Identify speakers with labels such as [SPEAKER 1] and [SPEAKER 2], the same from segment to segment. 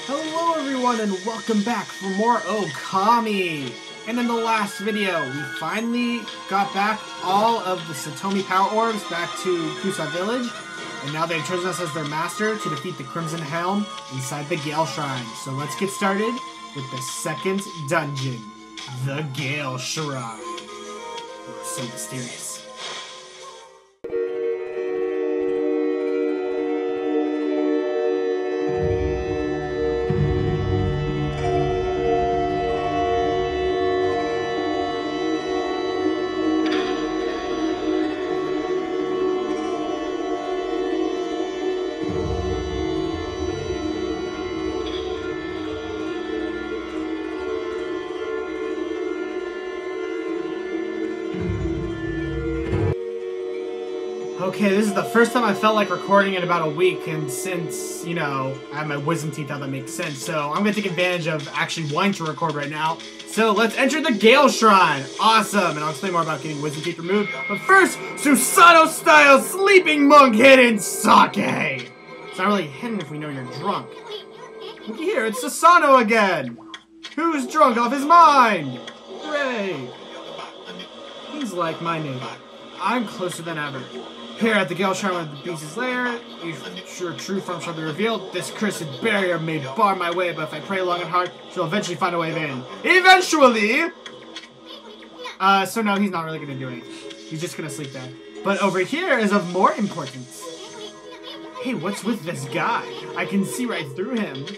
[SPEAKER 1] Hello everyone and welcome back for more Okami! And in the last video, we finally got back all of the Satomi power orbs back to Kusa village. And now they've chosen us as their master to defeat the Crimson Helm inside the Gale Shrine. So let's get started with the second dungeon, the Gale Shrine. Ooh, so mysterious. Okay, this is the first time I felt like recording in about a week, and since, you know, I have my wisdom teeth out, that makes sense, so I'm gonna take advantage of actually wanting to record right now. So let's enter the Gale Shrine! Awesome! And I'll explain more about getting wisdom teeth removed. But first, Susanoo-style sleeping monk hidden sake! It's not really hidden if we know you're drunk. Looky here, it's Susanoo again! Who's drunk off his mind? Hooray! He's like my neighbor. I'm closer than ever. Here at the Gale Shrine where the beast's lair, your true form shall be revealed. This cursed barrier may bar my way, but if I pray long and hard, she'll eventually find a way in. Eventually! So no, he's not really gonna do anything. He's just gonna sleep there. But over here is of more importance. Hey, what's with this guy? I can see right through him.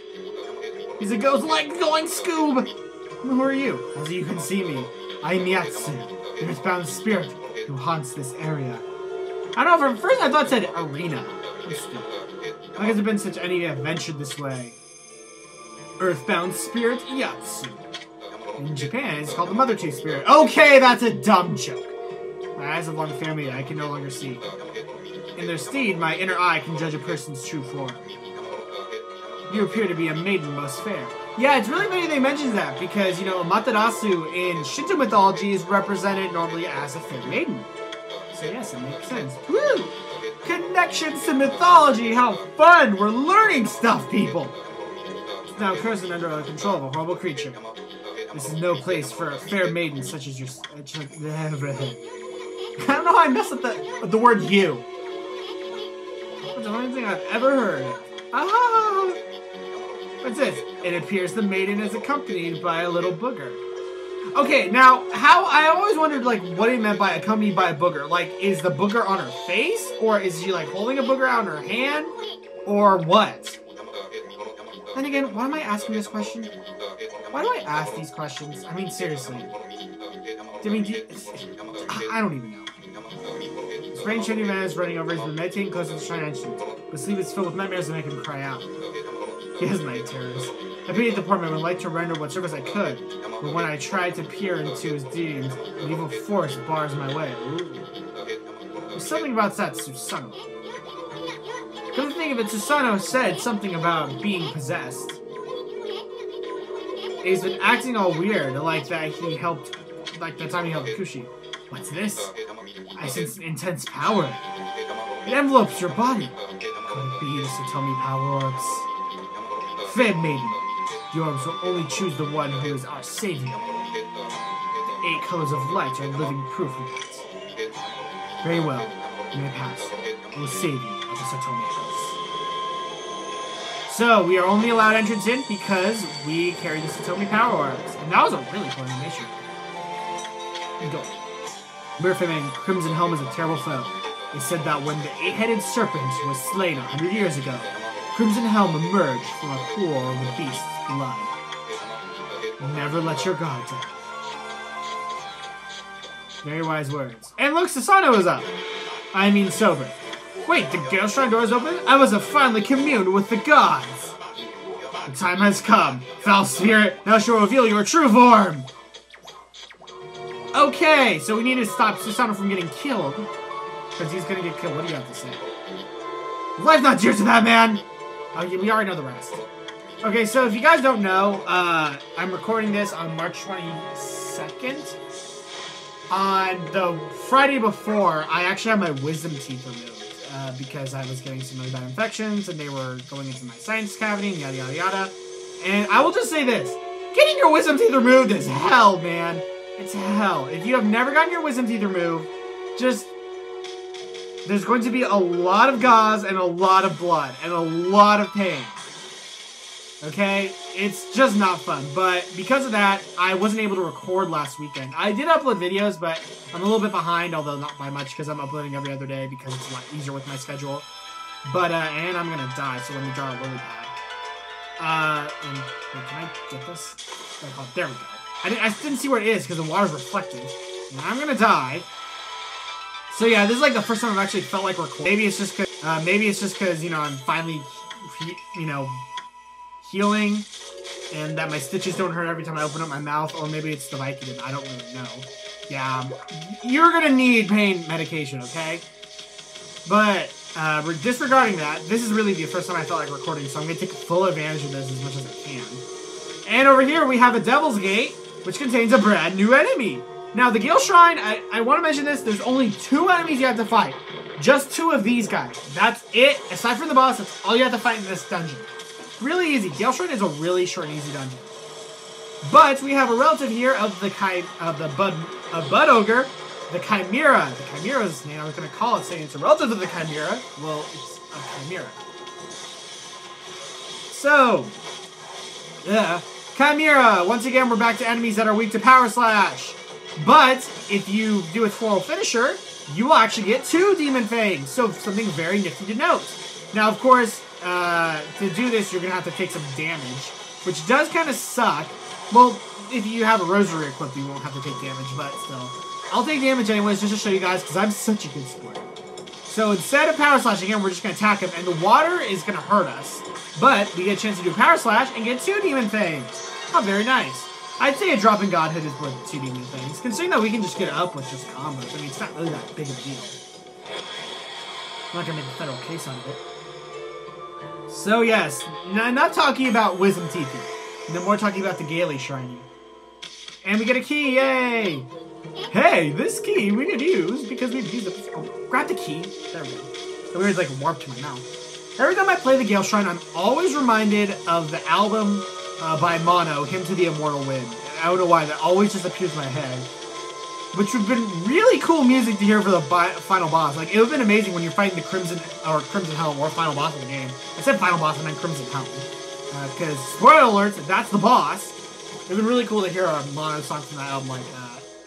[SPEAKER 1] He's a ghost like going Scoob! Who are you? As you can see me, I'm Yatsu, the earthbound spirit who haunts this area. I don't know, first I thought it said arena. I'm stupid. How has it been since any have ventured this way? Earthbound spirit Yatsu. In Japan, it's called the Mother Tree Spirit. Okay, that's a dumb joke. My eyes have long failed me, I can no longer see. In their stead, my inner eye can judge a person's true form. You appear to be a maiden most fair. Yeah, it's really funny they mention that, because, you know, Amaterasu in Shinto mythology is represented normally as a fair maiden. So yes, it makes sense. Woo! Connections to mythology! How fun! We're learning stuff, people! It's now cursed and under the control of a horrible creature. This is no place for a fair maiden such as your... I don't know how I messed up the word you. That's the only thing I've ever heard. Ah! What's this? It appears the maiden is accompanied by a little booger. Okay, now, I always wondered, like, what he meant by accompanied by a booger. Like, is the booger on her face? Or is she, like, holding a booger out in her hand? Or what? Then again, why am I asking this question? Why do I ask these questions? I mean, seriously. I mean, I don't even know. Strange shiny man is running over. He's been meditating close to the shrine entrance. But sleep is filled with nightmares that make him cry out. He has night terrors. I pity the poor man and would like to render what service I could, but when I try to peer into his deeds, an evil force bars my way. Ooh. There's something about that Susanoo. Come to think of it, Susanoo said something about being possessed. He's been acting all weird, like that he helped, like that time he helped Kushi. What's this? I sense intense power. It envelopes your body. Could it be the Satomi power orbs? Fair maiden, the orbs will only choose the one who is our savior. The 8 colors of light are living proof of that. Very well, you may pass. I will save you at the Satomi house. So, we are only allowed entrance in because we carry the Satomi power orbs. And that was a really cool animation. Go. Murphy Crimson Helm is a terrible foe. They said that when the 8-headed serpent was slain 100 years ago, Crimson Helm emerged from a pool of the beast's blood. Never let your guard down. Very wise words. And look, Susanoo is up! I mean sober. Wait, the Gale Shrine door is open? I must have finally communed with the gods! The time has come. Foul spirit, now she'll reveal your true form! Okay, so we need to stop Susanoo from getting killed. Because he's gonna get killed. What do you have to say? Life's not dear to that man! We already know the rest. Okay, so if you guys don't know, I'm recording this on March 22nd. On the Friday before, I actually had my wisdom teeth removed because I was getting some really bad infections and they were going into my sinus cavity and yada yada yada. And I will just say this. Getting your wisdom teeth removed is hell, man. It's hell. If you have never gotten your wisdom teeth removed, just... There's going to be a lot of gauze and a lot of blood and a lot of pain. Okay? It's just not fun. But because of that, I wasn't able to record last weekend. I did upload videos, but I'm a little bit behind, although not by much because I'm uploading every other day because it's a lot easier with my schedule. But, and I'm gonna die, so let me draw a lily pad. And, wait, can I get this? Oh, there we go. I didn't see where it is because the water's reflecting. And I'm gonna die. So yeah, this is like the first time I've actually felt like recording. Maybe it's just cause, you know, I'm finally, you know, healing and that my stitches don't hurt every time I open up my mouth, or maybe it's the Vicodin. I don't really know. Yeah, you're gonna need pain medication, okay? But, disregarding that, this is really the first time I felt like recording, so I'm gonna take full advantage of this as much as I can. And over here we have a Devil's Gate, which contains a brand new enemy. Now, the Gale Shrine, I want to mention this, there's only 2 enemies you have to fight. Just 2 of these guys. That's it. Aside from the boss, that's all you have to fight in this dungeon. Really easy. Gale Shrine is a really short and easy dungeon. But we have a relative here of the Bud Ogre, the Chimera. The Chimera's name I was going to call it, saying it's a relative of the Chimera. Well, it's a Chimera. So, yeah. Chimera! Once again, we're back to enemies that are weak to Power Slash. But, if you do its floral finisher, you will actually get 2 Demon Fangs. So, something very nifty to note. Now, of course, to do this, you're going to have to take some damage, which does kind of suck. Well, if you have a rosary equipped, you won't have to take damage, but still. I'll take damage anyways, just to show you guys, because I'm such a good sport. So, instead of Power Slash, again, we're just going to attack him, and the water is going to hurt us. But, we get a chance to do Power Slash and get 2 Demon Fangs. Oh, very nice. I'd say a drop in Godhood is worth 2 Demon Fangs, considering that we can just get it up with just combos. I mean, it's not really that big of a deal. I'm not going to make a federal case out of it. So, yes, not talking about Wisdom Teeth, no more talking about the Gale Shrine. And we get a key, yay! Hey, this key we can use because we've used it. Oh, grab the key. There we go. The weird's like warped to my mouth. Every time I play the Gale Shrine, I'm always reminded of the album by Mono, Hymn to the Immortal Wind. I don't know why, that always just appears in my head. Which would have been really cool music to hear for the final boss. Like, it would have been amazing when you're fighting the Crimson Hell, or final boss of the game. I said final boss, and then Crimson Hell. Because, spoiler alerts, that's the boss. It would have been really cool to hear a Mono song from that album, like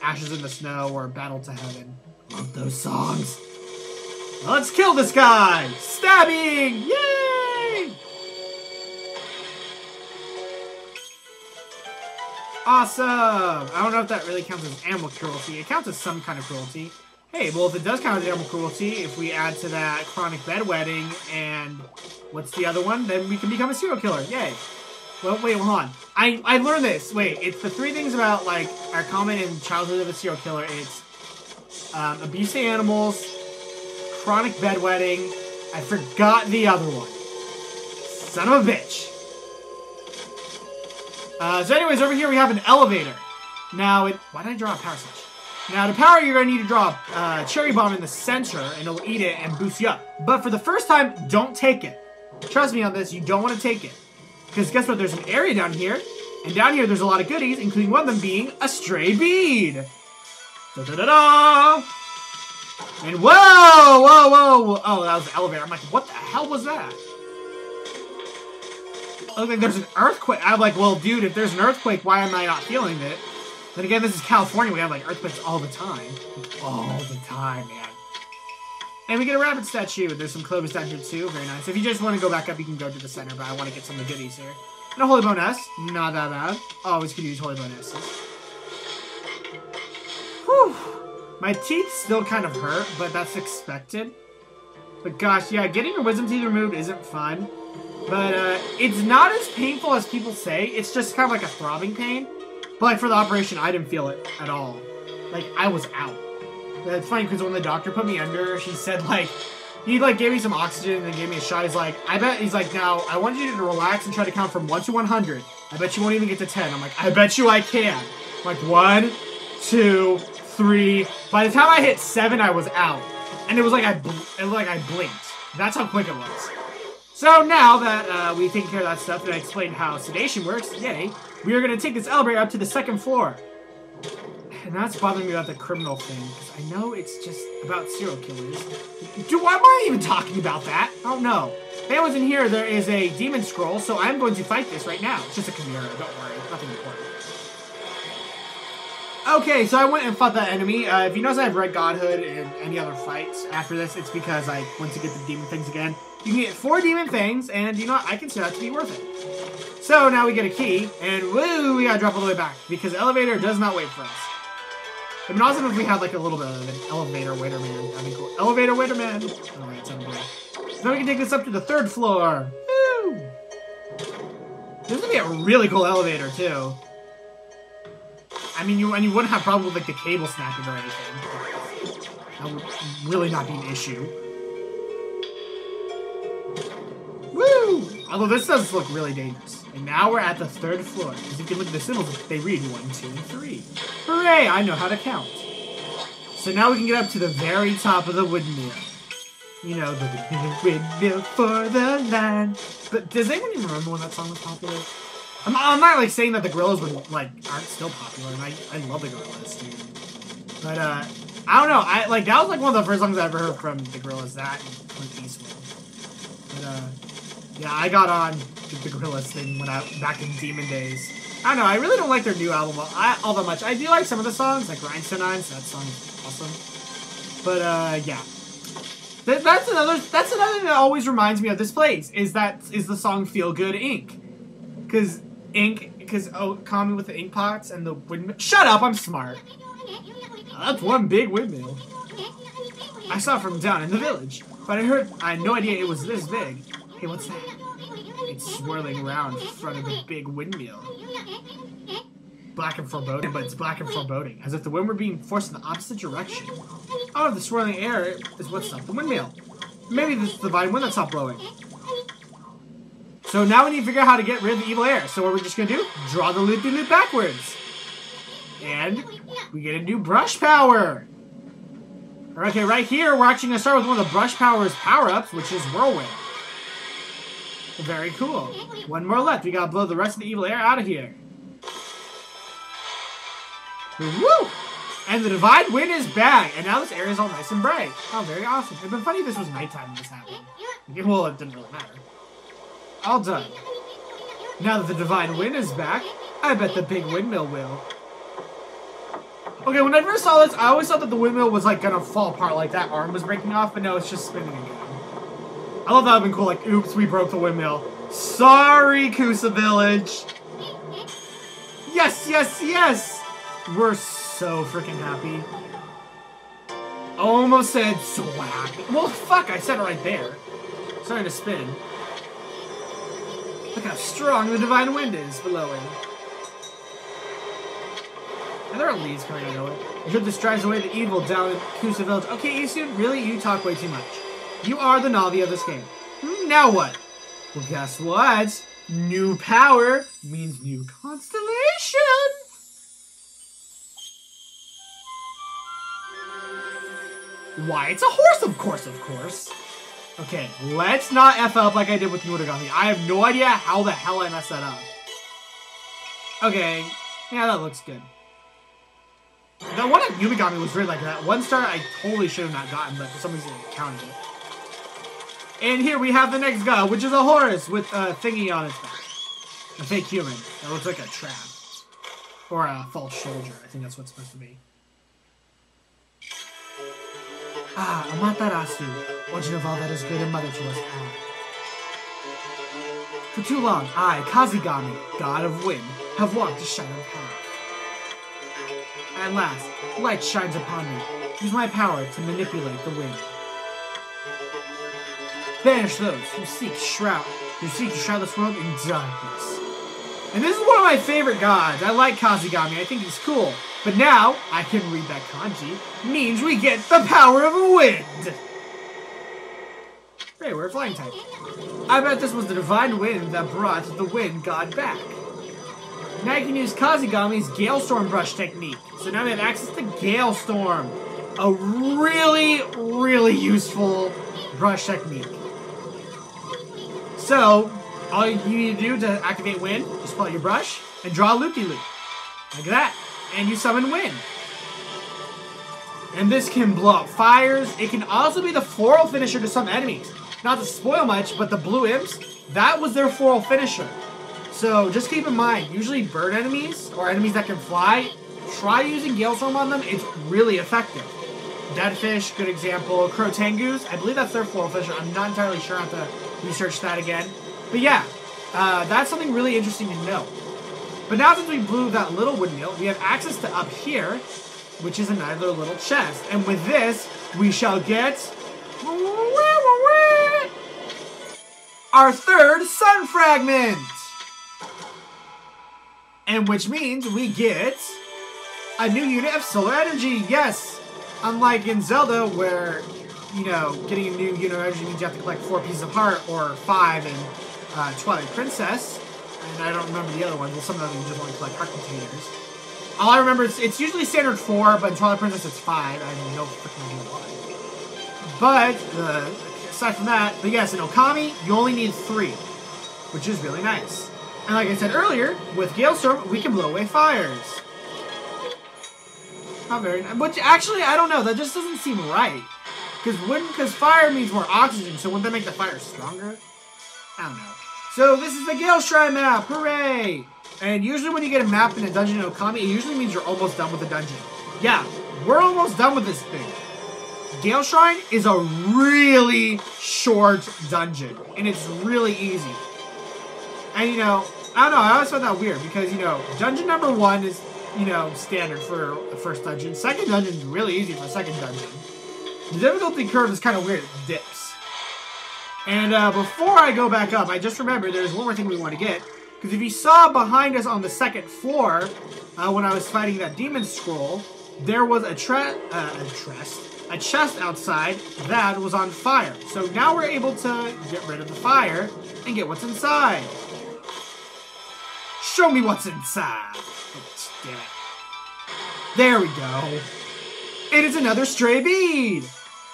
[SPEAKER 1] Ashes in the Snow or Battle to Heaven. Love those songs. Now let's kill this guy! Stabbing! Yay! Awesome! I don't know if that really counts as animal cruelty. It counts as some kind of cruelty. Hey, well, if it does count as animal cruelty, if we add to that chronic bedwetting and what's the other one, then we can become a serial killer. Yay! Well, wait, hold on. I learned this. Wait, it's the 3 things about, like, our common in childhood of a serial killer. It's abuse to animals, chronic bedwetting. I forgot the other one. Son of a bitch. So anyways, over here we have an elevator. Now, why did I draw a power switch? Now, to power, you're going to need to draw a cherry bomb in the center, and it'll eat it and boost you up. But for the first time, don't take it. Trust me on this, you don't want to take it. Because guess what, there's an area down here, and down here there's a lot of goodies, including one of them being a stray bead. Da-da-da-da! And whoa, whoa, whoa! Oh, that was the elevator. I'm like, what the hell was that? Oh, like there's an earthquake. I'm like, well, dude, if there's an earthquake, why am I not feeling it? Then again, this is California. We have, like, earthquakes all the time. All the time, man. And we get a rabbit statue. There's some Clovis down here, too. Very nice. If you just want to go back up, you can go to the center, but I want to get some of the goodies here. And a holy bonus. Not that bad. Always could use holy bonuses. Whew. My teeth still kind of hurt, but that's expected. But gosh, yeah, getting your wisdom teeth removed isn't fun. But it's not as painful as people say. It's just kind of like a throbbing pain. But like for the operation, I didn't feel it at all. Like, I was out. It's funny because when the doctor put me under, she said, like, he, like, gave me some oxygen and gave me a shot. He's like, he's like, now, I want you to relax and try to count from 1 to 100. I bet you won't even get to 10. I'm like, I bet you I can. I'm like, 1, 2, 3. By the time I hit 7, I was out. And it was like I blinked. That's how quick it was. So now that we've taken care of that stuff and I explained how sedation works, yay, we are going to take this elevator up to the 2nd floor. And that's bothering me about the criminal thing, because I know it's just about serial killers. Why am I even talking about that? Oh no. If anyone's in here, there is a demon scroll, so I'm going to fight this right now. It's just a chimera, don't worry, nothing important. Okay, so I went and fought that enemy. If you notice I have Red Godhood in any other fights after this, it's because I went to get the demon things again. You can get 4 demon things, and you know what? I consider that to be worth it. So now we get a key, and woo, we gotta drop all the way back, because the elevator does not wait for us. It'd be awesome if we had like a little bit of an elevator waiter man. That'd be cool. Elevator waiter man. Oh, that sounded great. So now we can take this up to the 3rd floor. Woo! This is gonna be a really cool elevator too. I mean, you wouldn't have problem with like the cable snapping or anything. That would really not be an issue. Woo! Although this does look really dangerous. And now we're at the 3rd floor. As you can look at the symbols, they read 1, 2, 3. Hooray! I know how to count. So now we can get up to the very top of the windmill. You know, the windmill for the land. But does anyone even remember when that song was popular? I'm not like saying that the Gorillaz aren't still popular, and I love the Gorillaz, dude. But I don't know. That was like one of the first songs I ever heard from the Gorillaz. That and Clint Eastwood. But yeah, I got on the Gorillaz thing back in Demon days. I don't know. I really don't like their new album all that much. I do like some of the songs, like Rhinestone Eyes. That song is awesome. But yeah. That's another thing that always reminds me of this place is the song Feel Good Inc. Because Okami with the ink pots and the windmill. Shut up, I'm smart. That's one big windmill. I saw it from down in the village, but I had no idea it was this big. Hey, what's that? It's swirling around in front of the big windmill. Black and foreboding, but it's black and foreboding, as if the wind were being forced in the opposite direction. Oh, the swirling air is what stopped the windmill. Maybe this is the divine wind that stopped blowing. So now we need to figure out how to get rid of the evil air. So what we're just gonna do, draw the loop-de-loop backwards. And we get a new brush power. Okay, right here, we're actually gonna start with one of the brush power's power-ups, which is Whirlwind. Very cool. One more left. We gotta blow the rest of the evil air out of here. Woo! And the divine wind is back. And now this area is all nice and bright. Oh, very awesome. It'd been funny if this was nighttime when this happened. Well, it didn't really matter. All done. Now that the divine wind is back, I bet the big windmill will. Okay, when I first saw this, I always thought that the windmill was like gonna fall apart, like that arm was breaking off, but no, it's just spinning again. I love that would have been cool, like, oops, we broke the windmill. Sorry, Kusa Village. Yes, yes, yes! We're so freaking happy. Almost said so happy. Well, fuck, I said it right there. Starting to spin. Look how strong the divine wind is below it. And there are leaves coming out of it. I hope this drives away the evil down in Kusa Village. Okay, Isu, really? You talk way too much. You are the Navi of this game. Now what? Well, guess what? New power means new constellation. Why, it's a horse, of course, of course. Okay, let's not F up like I did with Yurigami. I have no idea how the hell I messed that up. Okay, yeah, that looks good. The one at Yurigami was weird like that. 1 star I totally should have not gotten, but for some reason it counted it. And here we have the next guy, which is a horse with a thingy on its back. A fake human. That looks like a trap. Or a false soldier. I think that's what it's supposed to be. Ah, Amaterasu, origin of all that is good and mother to us all. For too long, I, Kazigami, god of wind, have walked a shattered path. At last, light shines upon me. Use my power to manipulate the wind. Banish those who seek to shroud this world in darkness. And this is one of my favorite gods. I like Kazigami. I think he's cool. But now, I can read that kanji. Means we get the power of wind. Hey, we're a flying type. I bet this was the divine wind that brought the wind god back. Now I can use Kazigami's Gale Storm brush technique. So now we have access to Gale Storm. A really, really useful brush technique. So, all you need to do to activate wind, just pull out your brush and draw a loop-de-loop. Like that. And you summon wind. And this can blow up fires. It can also be the floral finisher to some enemies. Not to spoil much, but the blue imps, that was their floral finisher. So just keep in mind, usually bird enemies, or enemies that can fly, try using Gale Shrine on them. It's really effective. Deadfish, good example. Crow-Tengus, I believe that's their floral finisher. I'm not entirely sure. I have to research that again. But yeah, that's something really interesting to know. But now since we blew that little windmill, we have access to up here, which is another little chest. And with this, we shall get our third sun fragment. And which means we get a new unit of solar energy. Yes, unlike in Zelda where, you know, getting a new unit of energy means you have to collect 4 pieces of heart or 5 in Twilight Princess. And I don't remember the other ones. Well, some of them you just want to collect heart containers. All I remember is it's usually standard 4, but in Twilight Princess it's 5. I have no freaking idea why. But, aside from that, but yes, in Okami, you only need 3, which is really nice. And like I said earlier, with Gale Storm, we can blow away fires. Not very nice. Which, actually, I don't know. That just doesn't seem right. Because fire means more oxygen, so wouldn't that make the fire stronger? I don't know. So, this is the Gale Shrine map. Hooray! And usually when you get a map in a dungeon in Okami, it usually means you're almost done with the dungeon. Yeah, we're almost done with this thing. Gale Shrine is a really short dungeon, and it's really easy. And, you know, I don't know, I always found that weird, because, you know, dungeon number 1 is, you know, standard for the first dungeon. Second dungeon is really easy for the second dungeon. The difficulty curve is kind of weird. It dips. And before I go back up, I just remembered there's one more thing we want to get. Because if you saw behind us on the second floor, when I was fighting that demon scroll, there was a chest outside that was on fire. So now we're able to get rid of the fire and get what's inside. Show me what's inside. Oh, damn it. There we go. And it's another stray bead.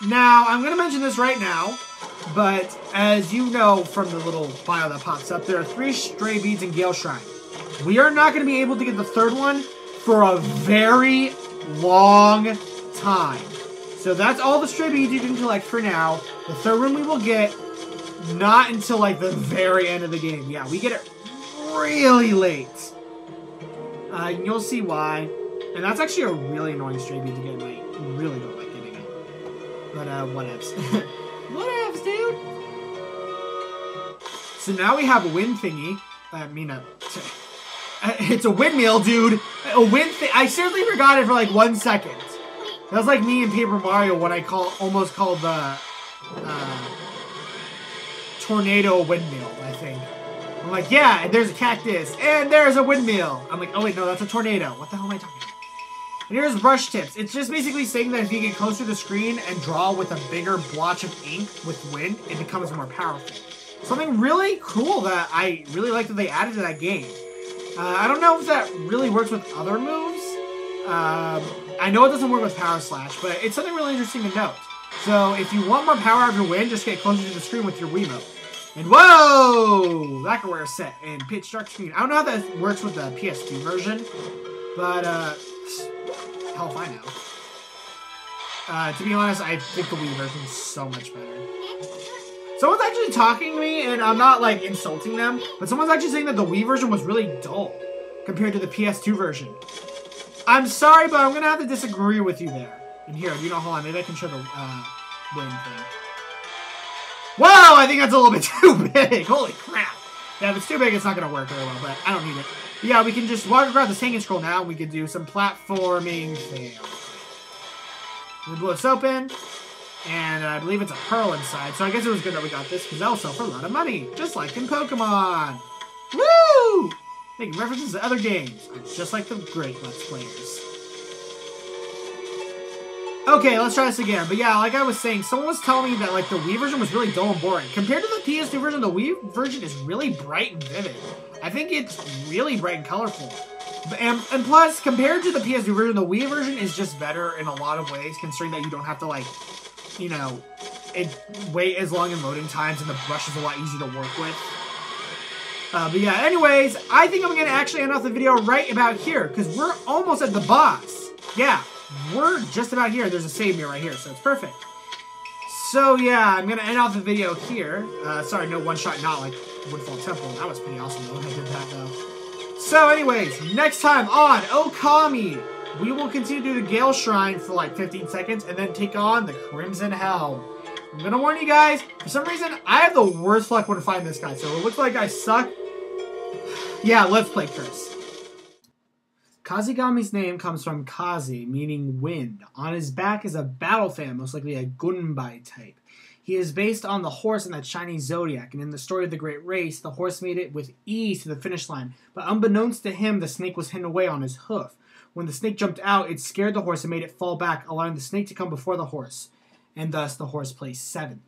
[SPEAKER 1] Now, I'm going to mention this right now, but as you know from the little bio that pops up, there are 3 stray beads in Gale Shrine. We are not going to be able to get the 3rd one for a very long time. So that's all the stray beads you can collect for now. The 3rd one we will get not until like the very end of the game. Yeah, we get it really late. And you'll see why. And that's actually a really annoying stray bead to get, and I really don't like getting it. But, whatevs. Whatevs, dude! So now we have a wind thingy. It's a windmill, dude! A wind thing. I seriously forgot it for like 1 second. That was like me in Paper Mario when I almost called the tornado windmill, I think. I'm like, yeah, and there's a cactus, and there's a windmill. I'm like, oh wait, no, that's a tornado. What the hell am I talking about? And here's brush tips. It's just basically saying that if you get closer to the screen and draw with a bigger blotch of ink with wind, it becomes more powerful. Something really cool that I really like that they added to that game. I don't know if that really works with other moves. I know it doesn't work with Power Slash, but it's something really interesting to note. So if you want more power out of your wind, just get closer to the screen with your Wiimote. And whoa! That can wear a set in pitch dark screen. I don't know how that works with the PS2 version, but hell if I know. To be honest, I think the Wii version is so much better. Someone's actually talking to me, and I'm not like insulting them, but someone's actually saying that the Wii version was really dull compared to the PS2 version. I'm sorry, but I'm gonna have to disagree with you there. And here, you know, hold on, maybe I can show the wind thing. Whoa, I think that's a little bit too big. Holy crap. Yeah, if it's too big, it's not going to work very well, but I don't need it. But yeah, we can just walk across the hanging scroll now, and we can do some platforming fail. We blow this open, and I believe it's a pearl inside, so I guess it was good that we got this, because that'll sell for a lot of money, just like in Pokemon. Woo! Making references to other games, just like the great Let's Players. Okay, let's try this again. But yeah, like I was saying, someone was telling me that like the Wii version was really dull and boring. Compared to the PS2 version, the Wii version is really bright and vivid. I think it's really bright and colorful. And plus, compared to the PS2 version, the Wii version is just better in a lot of ways, considering that you don't have to like, you know, it wait as long in loading times, and the brush is a lot easier to work with. But yeah, anyways, I think I'm going to actually end off the video right about here, because we're almost at the boss. Yeah, we're just about here. There's a save mirror right here, so it's perfect. So yeah, I'm going to end off the video here. Sorry, no one-shot, not like Woodfall Temple. That was pretty awesome though when I did that though. So anyways, next time on Okami, we will continue to do the Gale Shrine for like 15 seconds and then take on the Crimson Helm. I'm going to warn you guys, for some reason, I have the worst luck when finding this guy, so it looks like I suck. Yeah, let's play Chris. Kazigami's name comes from Kazi, meaning wind. On his back is a battle fan, most likely a Gunbai type. He is based on the horse in that Chinese zodiac, and in the story of the Great Race, the horse made it with ease to the finish line, but unbeknownst to him, the snake was hidden away on his hoof. When the snake jumped out, it scared the horse and made it fall back, allowing the snake to come before the horse, and thus the horse placed 7th.